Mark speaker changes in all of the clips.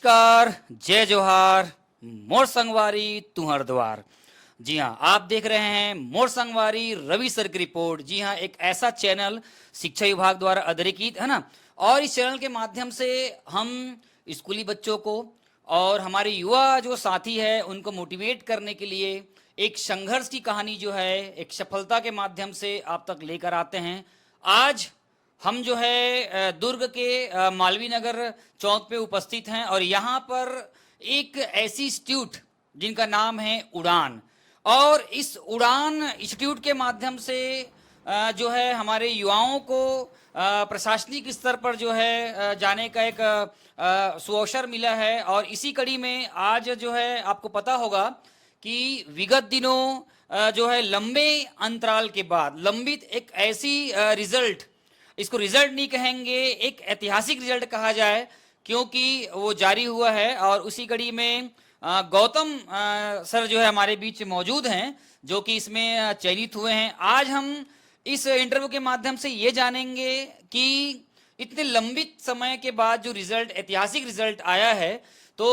Speaker 1: नमस्कार, जय जोहार, मोर संगवारी तुहर द्वार। जी हाँ, आप देख रहे हैं मोर संगवारी रवि सर की रिपोर्ट। जी हाँ, एक ऐसा चैनल शिक्षा विभाग द्वारा अधिकृत है ना, और इस चैनल के माध्यम से हम स्कूली बच्चों को और हमारे युवा जो साथी है उनको मोटिवेट करने के लिए एक संघर्ष की कहानी जो है एक सफलता के माध्यम से आप तक लेकर आते हैं। आज हम जो है दुर्ग के मालवीय नगर चौक पे उपस्थित हैं और यहाँ पर एक ऐसी इंस्टीट्यूट जिनका नाम है उड़ान, और इस उड़ान इंस्टीट्यूट के माध्यम से जो है हमारे युवाओं को प्रशासनिक स्तर पर जो है जाने का एक सुअवसर मिला है। और इसी कड़ी में आज जो है आपको पता होगा कि विगत दिनों जो है लंबे अंतराल के बाद लंबित एक ऐसी रिजल्ट, इसको रिजल्ट नहीं कहेंगे, एक ऐतिहासिक रिजल्ट कहा जाए, क्योंकि वो जारी हुआ है। और उसी कड़ी में गौतम सर जो है हमारे बीच मौजूद हैं, जो कि इसमें चयनित हुए हैं। आज हम इस इंटरव्यू के माध्यम से ये जानेंगे कि इतने लंबित समय के बाद जो रिजल्ट, ऐतिहासिक रिजल्ट आया है, तो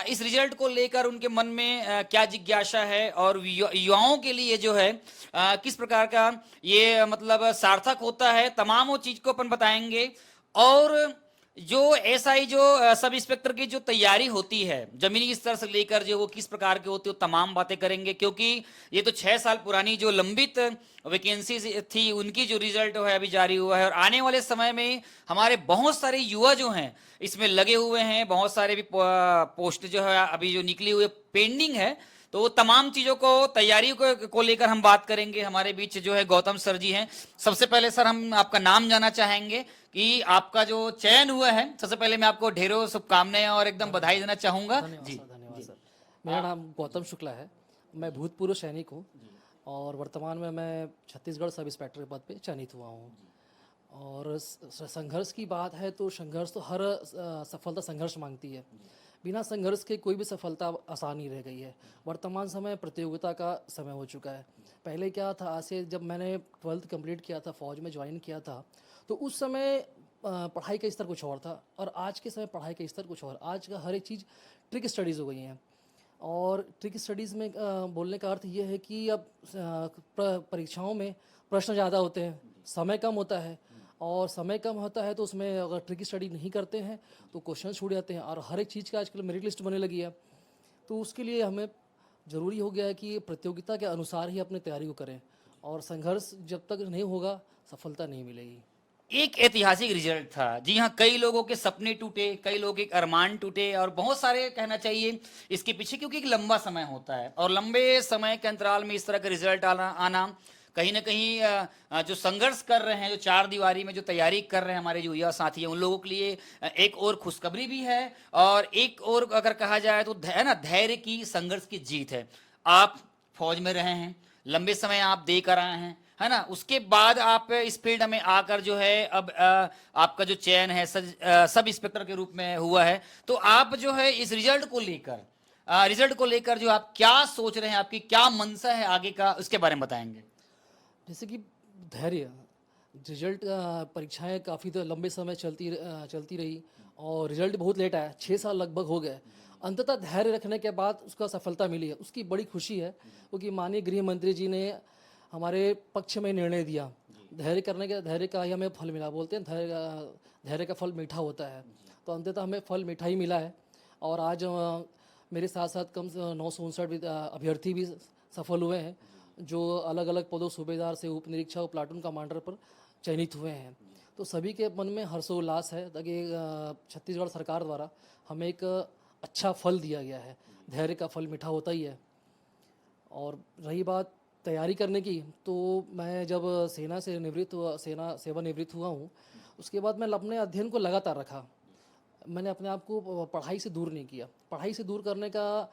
Speaker 1: इस रिजल्ट को लेकर उनके मन में क्या जिज्ञासा है और युवाओं के लिए जो है किस प्रकार का ये मतलब सार्थक होता है, तमाम वो चीज को अपन बताएंगे। और जो एसआई जो सब इंस्पेक्टर की जो तैयारी होती है जमीनी स्तर से लेकर जो वो किस प्रकार के होते हैं, वो तमाम बातें करेंगे, क्योंकि ये तो 6 साल पुरानी जो लंबित वैकेंसी थी उनकी जो रिजल्ट है अभी जारी हुआ है। और आने वाले समय में हमारे बहुत सारे युवा जो हैं इसमें लगे हुए हैं, बहुत सारे भी पोस्ट जो है अभी जो निकली हुई पेंडिंग है, तो वो तमाम चीजों को तैयारी को लेकर हम बात करेंगे। हमारे बीच जो है गौतम सर जी हैं। सबसे पहले सर हम आपका नाम जानना चाहेंगे कि आपका जो चयन हुआ है। सबसे पहले मैं आपको ढेरों शुभकामनाएं और एकदम बधाई देना चाहूंगा। जी
Speaker 2: धन्यवाद सर। मेरा नाम गौतम शुक्ला है। मैं भूतपूर्व सैनिक हूँ और वर्तमान में मैं छत्तीसगढ़ सब इंस्पेक्टर के पद पे चयनित हुआ हूँ। और संघर्ष की बात है तो संघर्ष तो हर सफलता संघर्ष मांगती है। बिना संघर्ष के कोई भी सफलता आसान नहीं रह गई है। वर्तमान समय प्रतियोगिता का समय हो चुका है। पहले क्या था, आज से जब मैंने 12th कंप्लीट किया था, फौज में ज्वाइन किया था, तो उस समय पढ़ाई का स्तर कुछ और था और आज के समय पढ़ाई का स्तर कुछ और। आज का हर एक चीज़ ट्रिक स्टडीज़ हो गई हैं। और ट्रिक स्टडीज़ में बोलने का अर्थ ये है कि अब परीक्षाओं में प्रश्न ज़्यादा होते हैं, समय कम होता है, और समय कम होता है तो उसमें अगर ट्रिक स्टडी नहीं करते हैं तो क्वेश्चन छूट जाते हैं। और हर एक चीज़ का आजकल मेरिट लिस्ट बनने लगी है, तो उसके लिए हमें ज़रूरी हो गया है कि प्रतियोगिता के अनुसार ही अपनी तैयारी को करें, और संघर्ष जब तक नहीं होगा सफलता नहीं मिलेगी।
Speaker 1: एक ऐतिहासिक रिजल्ट था। जी हाँ, कई लोगों के सपने टूटे, कई लोगों के अरमान टूटे, और बहुत सारे कहना चाहिए इसके पीछे, क्योंकि एक लंबा समय होता है और लंबे समय के अंतराल में इस तरह का रिजल्ट आना कहीं ना कहीं जो संघर्ष कर रहे हैं, जो 4 दीवारी में जो तैयारी कर रहे हैं हमारे जो युवा साथी हैं, उन लोगों के लिए एक और खुशखबरी भी है, और एक और अगर कहा जाए तो है ना, धैर्य की, संघर्ष की जीत है। आप फौज में रहे हैं, लंबे समय आप दे कर आए हैं, है ना, उसके बाद आप इस फील्ड में आकर जो है अब आपका जो चयन है सब इंस्पेक्टर के रूप में हुआ है। तो आप जो है इस रिजल्ट को लेकर जो आप क्या सोच रहे हैं, आपकी क्या मंशा है आगे का, उसके बारे में बताएंगे।
Speaker 2: जैसे कि धैर्य, रिजल्ट परीक्षाएं काफ़ी तो लंबे समय चलती रही और रिजल्ट बहुत लेट आया, 6 साल लगभग हो गए। अंततः धैर्य रखने के बाद उसका सफलता मिली है, उसकी बड़ी खुशी है, क्योंकि माननीय गृह मंत्री जी ने हमारे पक्ष में निर्णय दिया। धैर्य का ही हमें फल मिला। बोलते हैं धैर्य का फल मीठा होता है, तो अंततः हमें फल मीठा ही मिला है। और आज मेरे साथ साथ कम से 959 अभ्यर्थी भी सफल हुए हैं, जो अलग अलग पदों, सूबेदार से उप निरीक्षक, प्लाटून कमांडर पर चयनित हुए हैं। तो सभी के मन में हर्षोल्लास है, ताकि छत्तीसगढ़ सरकार द्वारा हमें एक अच्छा फल दिया गया है। धैर्य का फल मीठा होता ही है। और रही बात तैयारी करने की, तो मैं जब सेना सेवानिवृत्त हुआ हूँ, उसके बाद मैं अपने अध्ययन को लगातार रखा। मैंने अपने आप को पढ़ाई से दूर नहीं किया। पढ़ाई से दूर करने का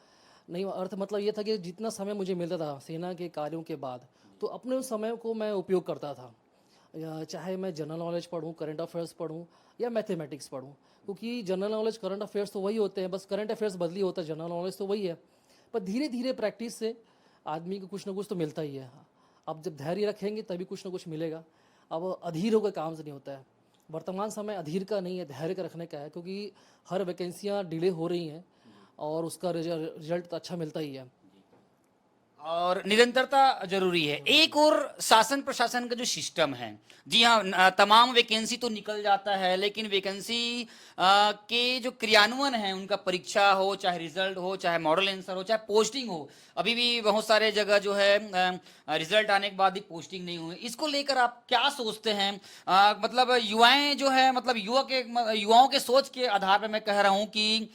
Speaker 2: नहीं अर्थ मतलब ये था कि जितना समय मुझे मिलता था सेना के कार्यों के बाद, तो अपने उस समय को मैं उपयोग करता था। चाहे मैं जनरल नॉलेज पढ़ूं, करंट अफेयर्स पढ़ूं या मैथमेटिक्स पढ़ूं, क्योंकि जनरल नॉलेज, करंट अफेयर्स तो वही होते हैं, बस करंट अफेयर्स बदली होता है, जनरल नॉलेज तो वही है। पर धीरे धीरे प्रैक्टिस से आदमी को कुछ ना कुछ तो मिलता ही है। अब जब धैर्य रखेंगे तभी कुछ ना कुछ मिलेगा। अब अधीर होकर काम से नहीं होता है। वर्तमान समय अधीर का नहीं है, धैर्य का रखने का है, क्योंकि हर वैकेंसियाँ डिले हो रही हैं और उसका रिजल्ट तो अच्छा मिलता ही है।
Speaker 1: और निरंतरता जरूरी है। एक और शासन प्रशासन का जो सिस्टम है, जी हाँ, तमाम वैकेंसी तो निकल जाता है, लेकिन वैकेंसी के जो क्रियान्वयन है, उनका परीक्षा हो, चाहे रिजल्ट हो, चाहे मॉडल आंसर हो, चाहे पोस्टिंग हो, अभी भी बहुत सारे जगह जो है रिजल्ट आने के बाद भी पोस्टिंग नहीं हुई। इसको लेकर आप क्या सोचते हैं? मतलब युवाएं जो है, मतलब युवाओं के सोच के आधार पर मैं कह रहा हूं कि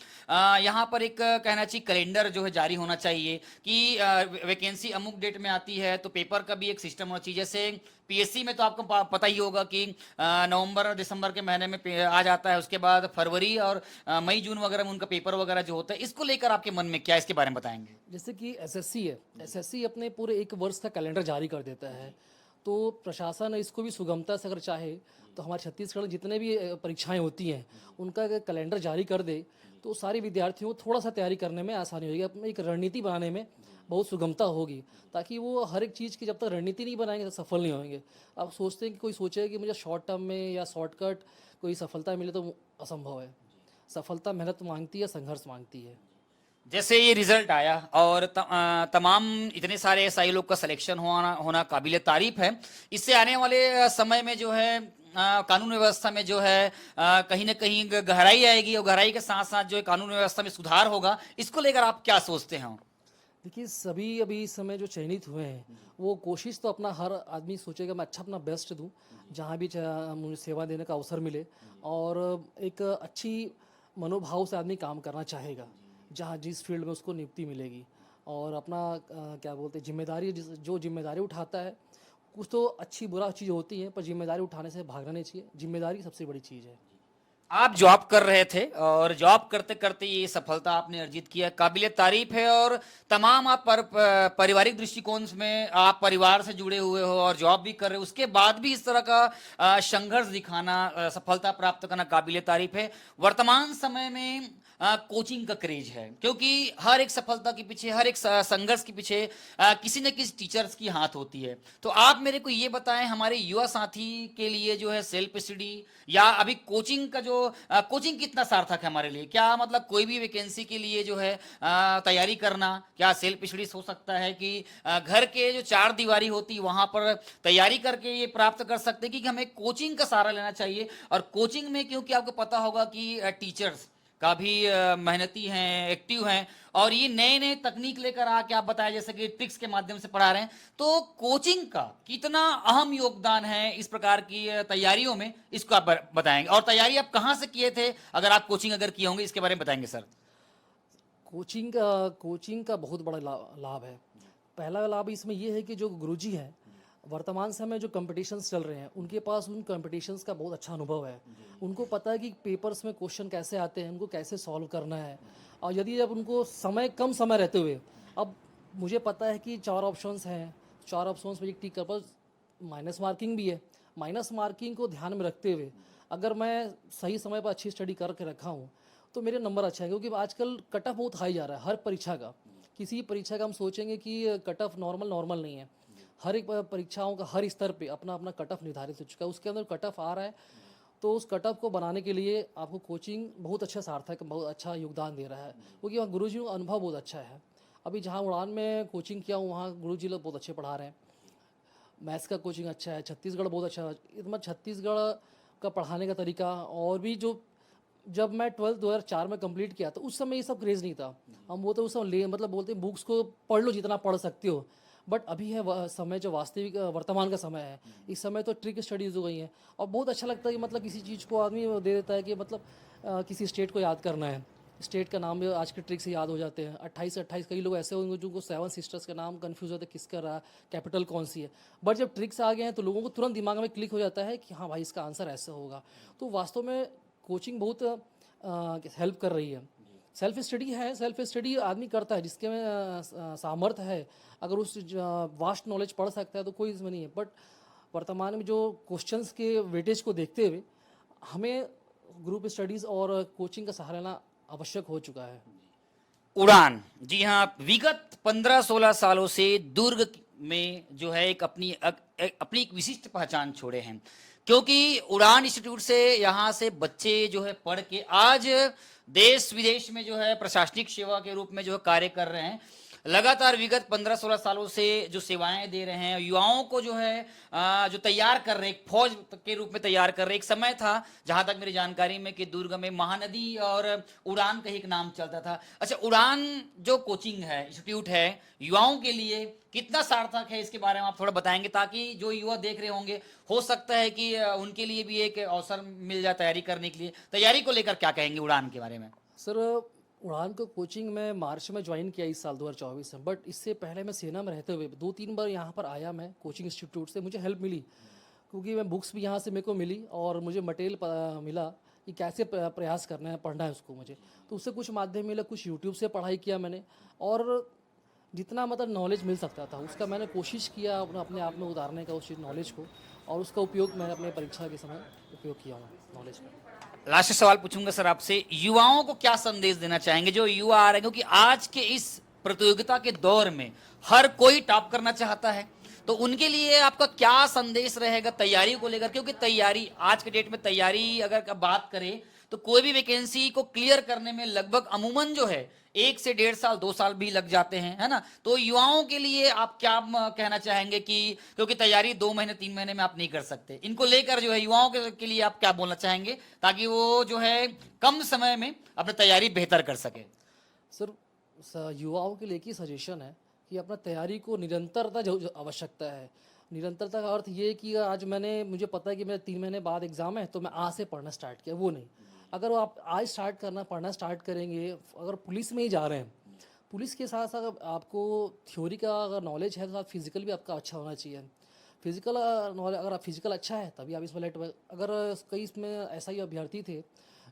Speaker 1: यहाँ पर एक कहना चाहिए कैलेंडर जो है जारी होना चाहिए कि वैकेंसी अमुक डेट में आती है तो पेपर का भी एक सिस्टम होना चाहिए। जैसे पीएससी में तो आपको पता ही होगा कि नवंबर दिसंबर के महीने में आ जाता है, उसके बाद फरवरी और मई जून वगैरह में उनका पेपर वगैरह जो होता है। इसको लेकर आपके मन में क्या, इसके बारे में बताएंगे?
Speaker 2: जैसे कि एसएससी है, एसएससी अपने पूरे एक वर्ष का कैलेंडर जारी कर देता है, तो प्रशासन इसको भी सुगमता से अगर चाहे तो हमारे छत्तीसगढ़ में जितने भी परीक्षाएं होती हैं उनका अगर कैलेंडर जारी कर दे तो सारे विद्यार्थियों को थोड़ा सा तैयारी करने में आसानी होगी, अपनी एक रणनीति बनाने में बहुत सुगमता होगी, ताकि वो हर एक चीज़ की जब तक रणनीति नहीं बनाएंगे तो सफल नहीं होंगे। आप सोचते हैं कि कोई सोचे कि मुझे शॉर्ट टर्म में या शॉर्टकट कोई सफलता मिले तो असंभव है। सफलता मेहनत मांगती है, संघर्ष मांगती है।
Speaker 1: जैसे ये रिजल्ट आया और तमाम इतने सारे एसआई लोग का सिलेक्शन होना काबिल तारीफ है। इससे आने वाले समय में जो है कानून व्यवस्था में जो है कहीं ना कहीं गहराई आएगी, और गहराई के साथ साथ जो है कानून व्यवस्था में सुधार होगा। इसको लेकर आप क्या सोचते हैं?
Speaker 2: देखिए, सभी अभी इस समय जो चयनित हुए हैं वो कोशिश तो अपना हर आदमी सोचेगा मैं अच्छा अपना बेस्ट दूं, जहां भी मुझे सेवा देने का अवसर मिले, और एक अच्छी मनोभाव से आदमी काम करना चाहेगा जहां जिस फील्ड में उसको नियुक्ति मिलेगी, और अपना क्या बोलते हैं जिम्मेदारी, जो जिम्मेदारी उठाता है, कुछ तो अच्छी बुरा चीज़ होती है पर जिम्मेदारी उठाने से भागना नहीं चाहिए। जिम्मेदारी सबसे बड़ी चीज़ है।
Speaker 1: आप जॉब कर रहे थे और जॉब करते करते ये सफलता आपने अर्जित किया, काबिल तारीफ है। और तमाम आप पारिवारिक दृष्टिकोण में आप परिवार से जुड़े हुए हो और जॉब भी कर रहे हो, उसके बाद भी इस तरह का संघर्ष दिखाना, सफलता प्राप्त करना काबिल तारीफ है। वर्तमान समय में कोचिंग का क्रेज है, क्योंकि हर एक सफलता के पीछे, हर एक संघर्ष के पीछे किसी न किसी टीचर्स की हाथ होती है। तो आप मेरे को ये बताएं, हमारे युवा साथी के लिए जो है सेल्फ स्टडी या अभी कोचिंग का जो कोचिंग कितना सार्थक है हमारे लिए? क्या मतलब कोई भी वैकेंसी के लिए जो है तैयारी करना, क्या सेल्फ स्टडी हो सकता है कि घर के जो चार दीवारी होती है वहां पर तैयारी करके ये प्राप्त कर सकते हैं कि हमें कोचिंग का सहारा लेना चाहिए? और कोचिंग में क्योंकि आपको पता होगा कि टीचर्स काफी मेहनती हैं, एक्टिव हैं, और ये नए नए तकनीक लेकर आके आप बताया जैसे कि ट्रिक्स के माध्यम से पढ़ा रहे हैं, तो कोचिंग का कितना अहम योगदान है इस प्रकार की तैयारियों में, इसको आप बताएंगे? और तैयारी आप कहाँ से किए थे, अगर आप कोचिंग अगर किए होंगे, इसके बारे में बताएंगे सर?
Speaker 2: कोचिंग का बहुत बड़ा लाभ है। पहला लाभ इसमें ये है कि जो गुरुजी हैं, वर्तमान समय जो कंपटीशंस चल रहे हैं उनके पास उन कंपटीशंस का बहुत अच्छा अनुभव है। उनको पता है कि पेपर्स में क्वेश्चन कैसे आते हैं, उनको कैसे सॉल्व करना है। और यदि जब उनको कम समय रहते हुए, अब मुझे पता है कि 4 ऑप्शंस हैं, 4 ऑप्शंस में एक टिक कर, पर माइनस मार्किंग भी है। माइनस मार्किंग को ध्यान में रखते हुए अगर मैं सही समय पर अच्छी स्टडी करके रखा हूँ तो मेरे नंबर अच्छा है, क्योंकि आजकल कट ऑफ बहुत हाई जा रहा है हर परीक्षा का। किसी परीक्षा का हम सोचेंगे कि कट ऑफ नॉर्मल नहीं है। हर एक परीक्षाओं का हर स्तर पे अपना अपना कट ऑफ निर्धारित हो चुका है, उसके अंदर कट ऑफ आ रहा है। तो उस कट ऑफ को बनाने के लिए आपको कोचिंग बहुत अच्छा सार्थक, बहुत अच्छा योगदान दे रहा है, क्योंकि वहाँ गुरुजी का अनुभव बहुत अच्छा है। अभी जहाँ उड़ान में कोचिंग किया हूँ वहाँ गुरुजी लोग बहुत अच्छे पढ़ा रहे हैं। मैथ्स का कोचिंग अच्छा है, छत्तीसगढ़ बहुत अच्छा है। मतलब छत्तीसगढ़ का पढ़ाने का तरीका, और भी जो जब मैं 12th 2004 में कंप्लीट किया तो उस समय ये सब क्रेज़ नहीं था। हम वो तो उस समय मतलब बोलते हैं बुक्स को पढ़ लो जितना पढ़ सकते हो, बट अभी है समय जो वास्तविक वर्तमान का समय है, इस समय तो ट्रिक स्टडीज़ हो गई हैं। और बहुत अच्छा लगता है कि मतलब किसी चीज़ को आदमी दे देता है कि मतलब किसी स्टेट को याद करना है, स्टेट का नाम भी आज के ट्रिक से याद हो जाते हैं। 28 कई लोग ऐसे होंगे जिनको 7 सिस्टर्स का नाम कन्फ्यूज़ होता है किसका रहा, कैपिटल कौन सी है। बट जब ट्रिक्स आ गए हैं तो लोगों को तुरंत दिमाग में क्लिक हो जाता है कि हाँ भाई इसका आंसर ऐसा होगा। तो वास्तव में कोचिंग बहुत हेल्प कर रही है। सेल्फ स्टडी है, सेल्फ स्टडी आदमी करता है जिसके में सामर्थ्य है, अगर उस वास्ट नॉलेज पढ़ सकता है तो कोई इसमें नहीं है। बट वर्तमान में जो क्वेश्चंस के वेटेज को देखते हुए हमें ग्रुप स्टडीज़ और कोचिंग का सहारा लेना आवश्यक हो चुका है।
Speaker 1: उड़ान, जी हाँ, विगत 15-16 सालों से दुर्ग में जो है एक अपनी एक विशिष्ट पहचान छोड़े हैं। क्योंकि उड़ान इंस्टीट्यूट से यहाँ से बच्चे जो है पढ़ के आज देश विदेश में जो है प्रशासनिक सेवा के रूप में जो है कार्य कर रहे हैं। लगातार विगत 15-16 सालों से जो सेवाएं दे रहे हैं, युवाओं को जो है जो तैयार कर रहे हैं, एक फौज के रूप में तैयार कर रहे हैं। एक समय था जहां तक मेरी जानकारी में कि दुर्ग में महानदी और उड़ान का ही एक नाम चलता था। अच्छा, उड़ान जो कोचिंग है, इंस्टीट्यूट है, युवाओं के लिए कितना सार्थक है, इसके बारे में आप थोड़ा बताएंगे, ताकि जो युवा देख रहे होंगे, हो सकता है कि उनके लिए भी एक अवसर मिल जाए तैयारी करने के लिए। तैयारी को लेकर क्या कहेंगे उड़ान के बारे में?
Speaker 2: सर, उड़ान को कोचिंग में मार्च में ज्वाइन किया इस साल 2024 में, बट इससे पहले मैं सेना में रहते हुए 2-3 बार यहाँ पर आया मैं कोचिंग इंस्टीट्यूट से। मुझे हेल्प मिली क्योंकि मैं बुक्स भी यहाँ से मेरे को मिली और मुझे मटेरियल मिला कि कैसे प्रयास करना है, पढ़ना है उसको मुझे। तो उससे कुछ माध्यम मिला, कुछ यूट्यूब से पढ़ाई किया मैंने, और जितना मतलब नॉलेज मिल सकता था उसका मैंने कोशिश किया अपने आप में उतारने का, उस नॉलेज को, और उसका उपयोग मैंने अपने परीक्षा के समय उपयोग किया हूँ नॉलेज का।
Speaker 1: लास्ट सवाल पूछूंगा सर आपसे, युवाओं को क्या संदेश देना चाहेंगे, जो युवा आ रहे हैं, क्योंकि आज के इस प्रतियोगिता के दौर में हर कोई टॉप करना चाहता है, तो उनके लिए आपका क्या संदेश रहेगा तैयारी को लेकर? क्योंकि तैयारी आज के डेट में, तैयारी अगर बात करें तो कोई भी वैकेंसी को क्लियर करने में लगभग अमूमन जो है 1 से 1.5 साल 2 साल भी लग जाते हैं, है ना? तो युवाओं के लिए आप क्या कहना चाहेंगे कि क्योंकि तैयारी 2 महीने 3 महीने में आप नहीं कर सकते, इनको लेकर जो है युवाओं के लिए आप क्या बोलना चाहेंगे ताकि वो जो है कम समय में अपनी तैयारी बेहतर कर सके?
Speaker 2: सर, युवाओं के लिए एक ही सजेशन है कि अपना तैयारी को निरंतरता जो आवश्यकता है। निरंतरता का अर्थ ये है कि आज मुझे पता है कि मेरा 3 महीने बाद एग्ज़ाम है, तो मैं आज से पढ़ना स्टार्ट किया, वो नहीं। अगर वो आप आज पढ़ना स्टार्ट करेंगे, अगर पुलिस में ही जा रहे हैं, पुलिस के साथ साथ आपको थ्योरी का अगर नॉलेज है तो साथ फिजिकल भी आपका अच्छा होना चाहिए। फिजिकल नॉलेज, अगर आप फिजिकल अच्छा है तभी आप इसमें अगर कई इसमें ऐसा ही अभ्यर्थी थे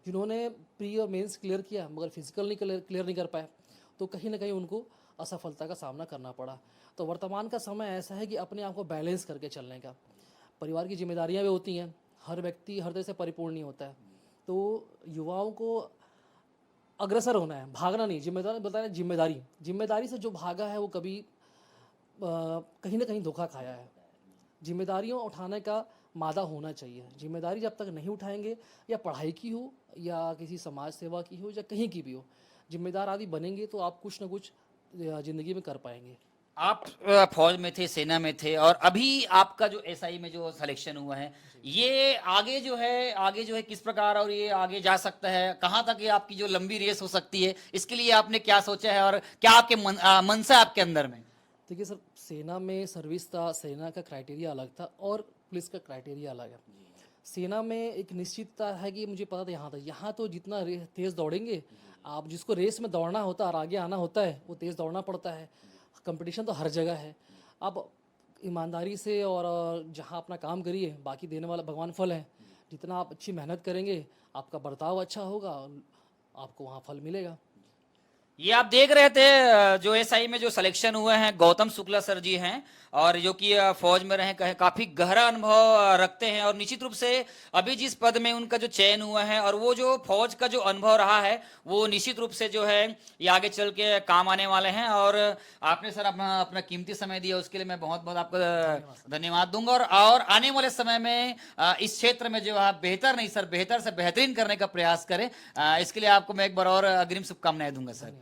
Speaker 2: जिन्होंने प्री और मेंस क्लियर किया मगर फिजिकल नहीं क्लियर नहीं कर पाए, तो कहीं ना कहीं उनको असफलता का सामना करना पड़ा। तो वर्तमान का समय ऐसा है कि अपने आप को बैलेंस करके चलने का, परिवार की जिम्मेदारियां भी होती हैं, हर व्यक्ति हर तरह से परिपूर्ण नहीं होता है, तो युवाओं को अग्रसर होना है, भागना नहीं। जिम्मेदारी से जो भागा है वो कभी कहीं ना कहीं धोखा खाया है। जिम्मेदारियों उठाने का मादा होना चाहिए। जिम्मेदारी जब तक नहीं उठाएंगे, या पढ़ाई की हो या किसी समाज सेवा की हो या कहीं की भी हो, जिम्मेदार आदि बनेंगे तो आप कुछ ना कुछ ज़िंदगी में कर पाएंगे।
Speaker 1: आप फौज में थे, सेना में थे, और अभी आपका जो एसआई में जो सिलेक्शन हुआ है, ये आगे जो है किस प्रकार, और ये आगे जा सकता है कहाँ तक, ये आपकी जो लंबी रेस हो सकती है, इसके लिए आपने क्या सोचा है और क्या आपके मनसा आपके अंदर में?
Speaker 2: देखिए सर, सेना में सर्विस था, सेना का क्राइटेरिया अलग था और पुलिस का क्राइटेरिया अलग है। सेना में एक निश्चितता है कि मुझे पता था यहाँ तो जितना तेज़ दौड़ेंगे, आप जिसको रेस में दौड़ना होता है और आगे आना होता है, वो तेज़ दौड़ना पड़ता है। कंपटीशन तो हर जगह है। आप ईमानदारी से और जहाँ अपना काम करिए, बाकी देने वाला भगवान फल है। जितना आप अच्छी मेहनत करेंगे, आपका बर्ताव अच्छा होगा, आपको वहाँ फल मिलेगा।
Speaker 1: ये आप देख रहे थे जो एसआई में जो सिलेक्शन हुए हैं, गौतम शुक्ला सर जी हैं, और जो कि फौज में रहे, कहे काफी गहरा अनुभव रखते हैं, और निश्चित रूप से अभी जिस पद में उनका जो चयन हुआ है और वो जो फौज का जो अनुभव रहा है, वो निश्चित रूप से जो है ये आगे चल के काम आने वाले हैं। और आपने सर अपना कीमती समय दिया, उसके लिए मैं बहुत बहुत आपको धन्यवाद दूंगा, और आने वाले समय में इस क्षेत्र में जो आप बेहतर नहीं सर, बेहतर से बेहतरीन करने का प्रयास करें, इसके लिए आपको मैं एक बार और अग्रिम शुभकामनाएं दूंगा सर।